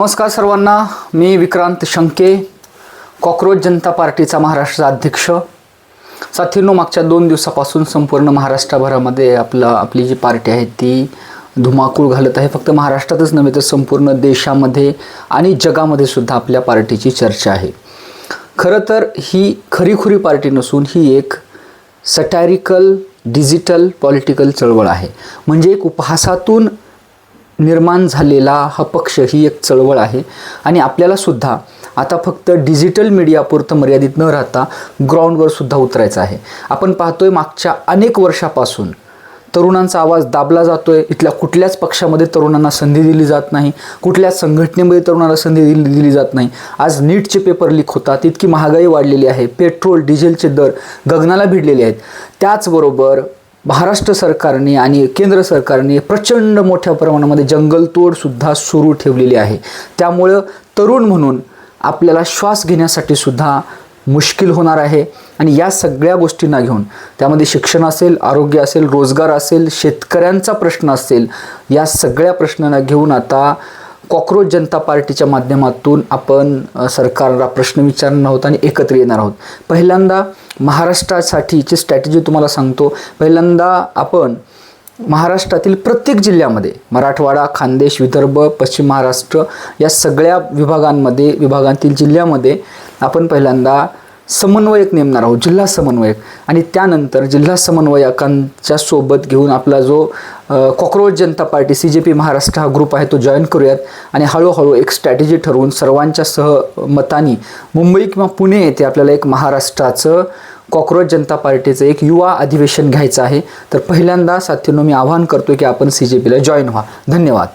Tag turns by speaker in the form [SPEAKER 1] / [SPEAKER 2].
[SPEAKER 1] नमस्कार सर्वांना, मी विक्रांत शंके, कॉकरोच जनता पार्टीचा महाराष्ट्र अध्यक्ष. साथींनो, मागच्या 2 दिवसापासून संपूर्ण महाराष्ट्रभरामध्ये आपली जी पार्टी आहे ती धुमाकूळ घालत आहे. फक्त महाराष्ट्रातच नव्हे तर संपूर्ण देशामध्ये आणि जगामध्ये सुद्धा आपल्या पार्टीची चर्चा आहे. खरं तर ही खरीखुरी पार्टी नसून ही एक सटॅरिकल डिजिटल पॉलिटिकल चळवळ आहे. म्हणजे एक उपहासातून निर्माण झालेला हा पक्ष ही एक चळवळ आहे. आणि आपल्याला सुद्धा आता फक्त डिजिटल मीडियापुरतं मर्यादित न राहता ग्राउंडवर सुद्धा उतरायचं आहे. आपण पाहतोय मागच्या अनेक वर्षापासून तरुणांचा आवाज दाबला जातोय. इथल्या कुठल्याच पक्षामध्ये तरुणांना संधी दिली जात नाही, कुठल्याच संघटनेमध्ये तरुणांना संधी दिली जात नाही. आज नीटचे पेपर लीक होतात, इतकी महागाई वाढलेली आहे, पेट्रोल डिझेलचे दर गगनाला भिडलेले आहेत. त्याचबरोबर महाराष्ट्र सरकारने आणि केंद्र सरकारने प्रचंड मोठ्या प्रमाणामध्ये जंगलतोडसुद्धा सुरू ठेवलेली आहे. त्यामुळं तरुण म्हणून आपल्याला श्वास घेण्यासाठी सुद्धा मुश्किल होणार आहे. आणि या सगळ्या गोष्टींना घेऊन, त्यामध्ये शिक्षण असेल, आरोग्य असेल, रोजगार असेल, शेतकऱ्यांचा प्रश्न असेल, या सगळ्या प्रश्नांना घेऊन आता कॉकरोच जनता पार्टीच्या माध्यमातून आपण सरकारला प्रश्न विचारणार आहोत आणि एकत्र येणार आहोत. पहिल्यांदा महाराष्ट्रासाठीची स्ट्रॅटेजी तुम्हाला सांगतो. पहिल्यांदा आपण महाराष्ट्रातील प्रत्येक जिल्ह्यामध्ये, मराठवाडा, खानदेश, विदर्भ, पश्चिम महाराष्ट्र या सगळ्या विभागांतील जिल्ह्यामध्ये आपण पहिल्यांदा समन्वयक नेमणार आहोत, जिल्हा समन्वयक. आणि त्यानंतर जिल्हा समन्वयकांच्या सोबत घेऊन आपला जो कॉकरोच जनता पार्टी CJP महाराष्ट्र हा ग्रुप आहे तो जॉईन करूयात. आणि हळूहळू एक स्ट्रॅटेजी ठरवून सर्वांच्या सहमतानी मुंबई किंवा पुणे येथे आपल्याला एक महाराष्ट्राचं कॉकरोच जनता पार्टीचं एक युवा अधिवेशन घ्यायचं आहे. तर पहिल्यांदा साथींनो, मी आवाहन करतो की आपण CJPला जॉईन व्हा. धन्यवाद.